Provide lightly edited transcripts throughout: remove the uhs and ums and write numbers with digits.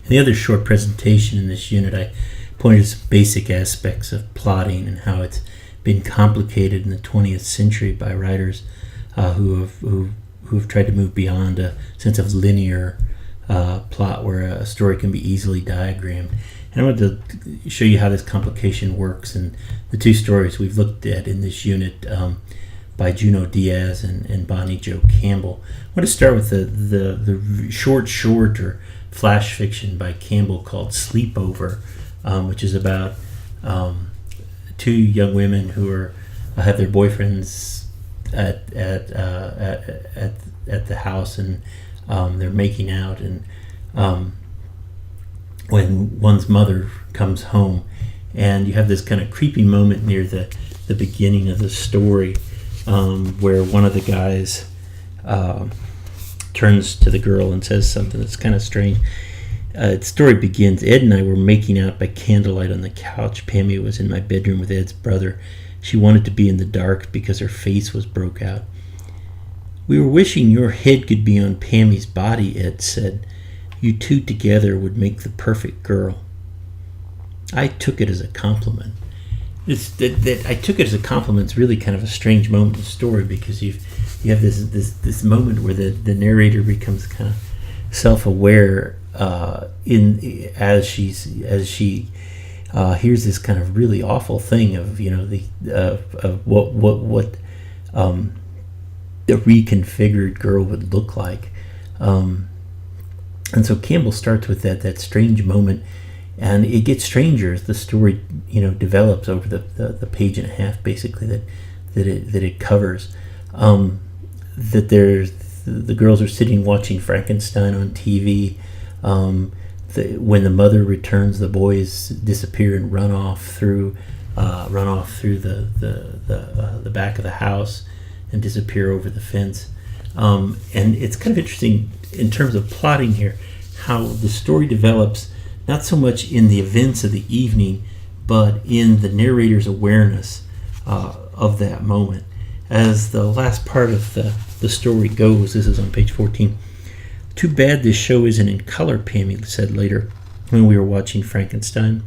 In the other short presentation in this unit, I pointed to some basic aspects of plotting and how it's been complicated in the 20th century by writers who have tried to move beyond a sense of linear plot where a story can be easily diagrammed. And I wanted to show you how this complication works in the two stories we've looked at in this unit by Junot Diaz and Bonnie Jo Campbell. I want to start with the short or flash fiction by Campbell called Sleepover, which is about two young women who have their boyfriends at the house, and they're making out, and when one's mother comes home, and you have this kind of creepy moment near the beginning of the story where one of the guys turns to the girl and says something that's kind of strange. The story begins, Ed and I were making out by candlelight on the couch. Pammy was in my bedroom with Ed's brother. She wanted to be in the dark because her face was broke out. We were wishing your head could be on Pammy's body, Ed said. You two together would make the perfect girl. I took it as a compliment. I took it as a compliment. It's really kind of a strange moment in the story because you have this moment where the narrator becomes kind of self-aware as she hears this kind of really awful thing of what the reconfigured girl would look like, and so Campbell starts with that strange moment, and it gets stranger as the story develops over the page and a half basically that it covers. That the girls are sitting watching Frankenstein on TV. When the mother returns, the boys disappear and run off through the back of the house and disappear over the fence. And it's kind of interesting in terms of plotting here, how the story develops not so much in the events of the evening, but in the narrator's awareness of that moment. As the last part of the story goes, this is on page 14. Too bad this show isn't in color, Pammy said later when we were watching Frankenstein.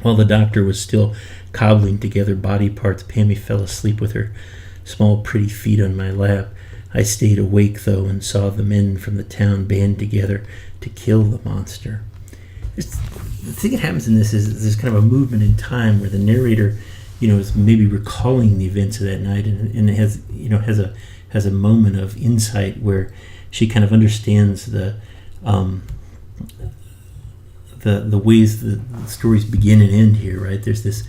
While the doctor was still cobbling together body parts, Pammy fell asleep with her small pretty feet on my lap. I stayed awake, though, and saw the men from the town band together to kill the monster. The thing that happens in this is there's kind of a movement in time where the narrator is maybe recalling the events of that night, and has a moment of insight where she kind of understands the ways the stories begin and end here, right? There's this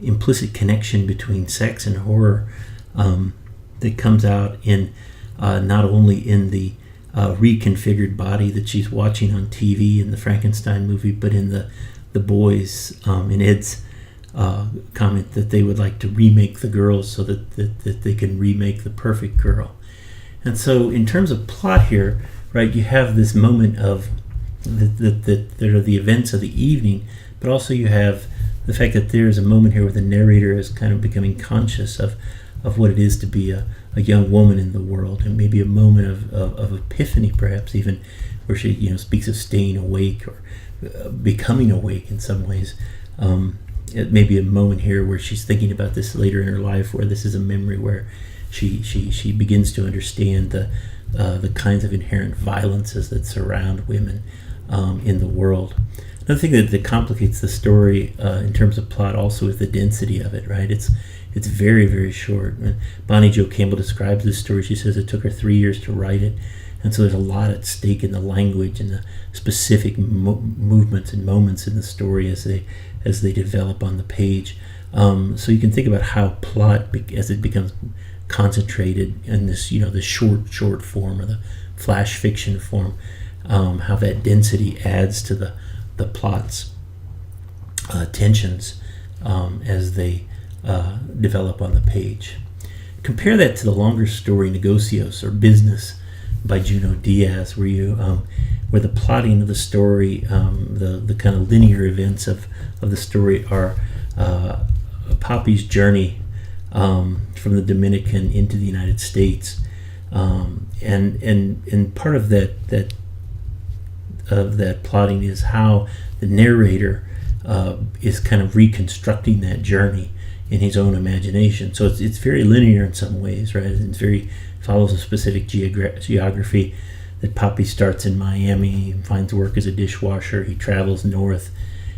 implicit connection between sex and horror that comes out in not only in the reconfigured body that she's watching on TV in the Frankenstein movie, but in the boys in Ed's comment that they would like to remake the girls so that they can remake the perfect girl. And so in terms of plot here, right, you have this moment of there are the events of the evening, but also you have the fact that there's a moment here where the narrator is kind of becoming conscious of what it is to be a young woman in the world, and maybe a moment of epiphany, perhaps even, where she speaks of staying awake or becoming awake in some ways. It may be a moment here where she's thinking about this later in her life, where this is a memory where she begins to understand the kinds of inherent violences that surround women in the world. Another thing that complicates the story in terms of plot also is the density of it, right? It's very, very short. Bonnie Jo Campbell describes this story. She says it took her 3 years to write it, and so there's a lot at stake in the language and the specific movements and moments in the story as they develop on the page. So you can think about how plot, as it becomes concentrated in this, the short form or the flash fiction form, how that density adds to the plot's tensions as they develop on the page. Compare that to the longer story Negocios, or Business, by Junot Diaz, where the plotting of the story, the kind of linear events of the story are Poppy's journey from the Dominican into the United States, and part of that of that plotting is how the narrator is kind of reconstructing that journey in his own imagination. So it's very linear in some ways, right? It's very follows a specific geography. That Poppy starts in Miami, finds work as a dishwasher. He travels north,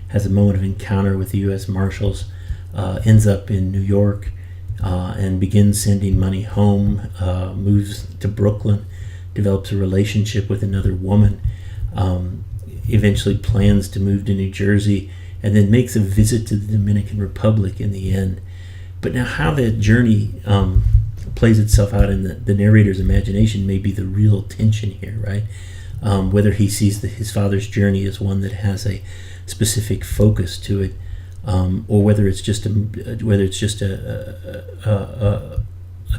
has a moment of encounter with the U.S. Marshals, ends up in New York, and begins sending money home. Moves to Brooklyn, develops a relationship with another woman. Eventually plans to move to New Jersey, and then makes a visit to the Dominican Republic in the end. But now how that journey plays itself out in the narrator's imagination may be the real tension here, right? Whether he sees his father's journey as one that has a specific focus to it, or whether it's just a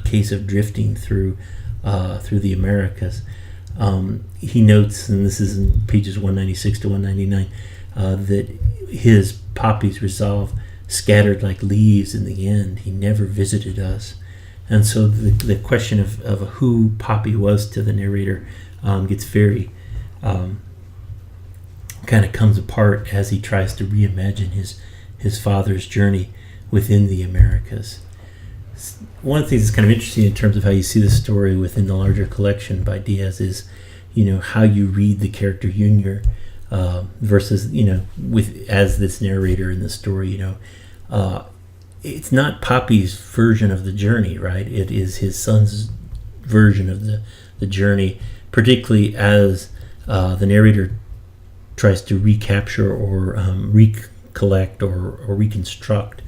case of drifting through the Americas. He notes, and this is in pages 196 to 199, that his Poppy's resolve scattered like leaves in the end. He never visited us. And so the question of who Poppy was to the narrator gets very kind of comes apart as he tries to reimagine his father's journey within the Americas. One of the things that's kind of interesting in terms of how you see the story within the larger collection by Diaz is, how you read the character Junior versus, as this narrator in the story, it's not Poppy's version of the journey, right? It is his son's version of the journey, particularly as the narrator tries to recapture or recollect or reconstruct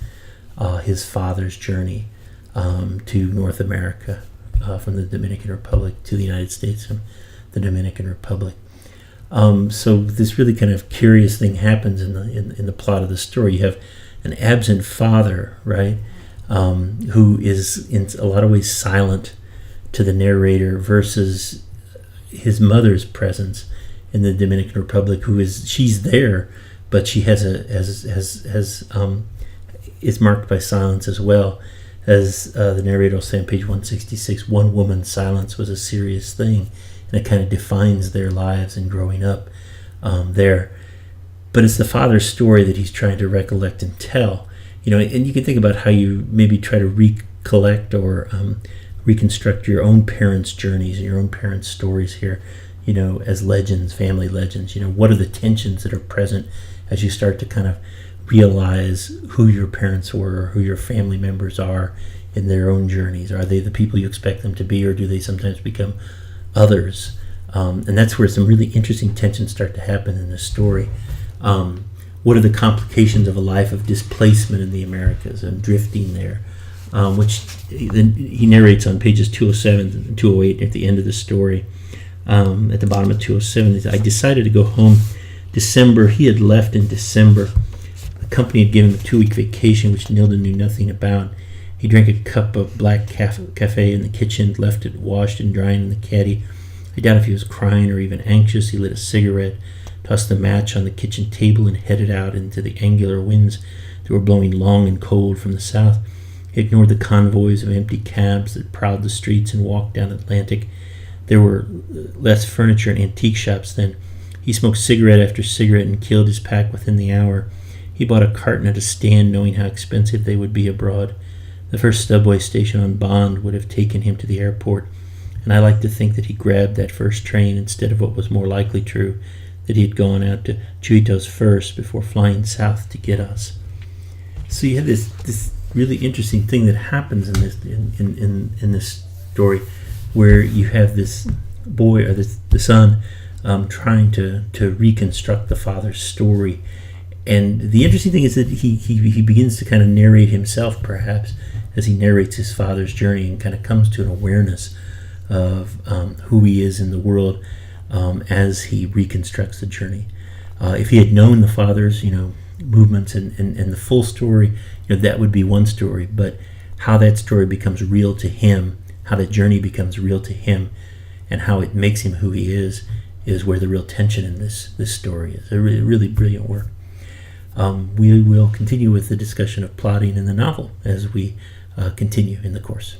his father's journey to North America, from the Dominican Republic to the United States from the Dominican Republic. So this really kind of curious thing happens in the plot of the story. You have an absent father, right, who is in a lot of ways silent to the narrator, versus his mother's presence in the Dominican Republic, she's there, but she is marked by silence as well. As the narrator will say on page 166, one woman's silence was a serious thing, and it kind of defines their lives and growing up there. But it's the father's story that he's trying to recollect and tell. And you can think about how you maybe try to recollect or reconstruct your own parents' journeys and your own parents' stories here, as legends, family legends. What are the tensions that are present as you start to kind of realize who your parents were, who your family members are in their own journeys? Are they the people you expect them to be, or do they sometimes become others? And that's where some really interesting tensions start to happen in this story. What are the complications of a life of displacement in the Americas and drifting there, which he narrates on pages 207 and 208 at the end of the story. At the bottom of 207, I decided to go home December. He had left in December. The company had given him a 2-week vacation, which Nilda knew nothing about. He drank a cup of black cafe in the kitchen, left it washed and drying in the caddy. I doubt if he was crying or even anxious. He lit a cigarette, tossed the match on the kitchen table, and headed out into the angular winds that were blowing long and cold from the south. He ignored the convoys of empty cabs that prowled the streets and walked down Atlantic. There were less furniture and antique shops then. He smoked cigarette after cigarette and killed his pack within the hour. He bought a carton at a stand, knowing how expensive they would be abroad. The first subway station on Bond would have taken him to the airport, and I like to think that he grabbed that first train instead of what was more likely true, that he had gone out to Chuitos first before flying south to get us. So you have this really interesting thing that happens in this story, where you have this boy, or the son, trying to reconstruct the father's story. And the interesting thing is that he begins to kind of narrate himself, perhaps, as he narrates his father's journey, and kind of comes to an awareness of who he is in the world as he reconstructs the journey. If he had known the father's, movements and the full story, that would be one story. But how that story becomes real to him, how that journey becomes real to him, and how it makes him who he is where the real tension in this story is. A really, really brilliant work. We will continue with the discussion of plotting in the novel as we continue in the course.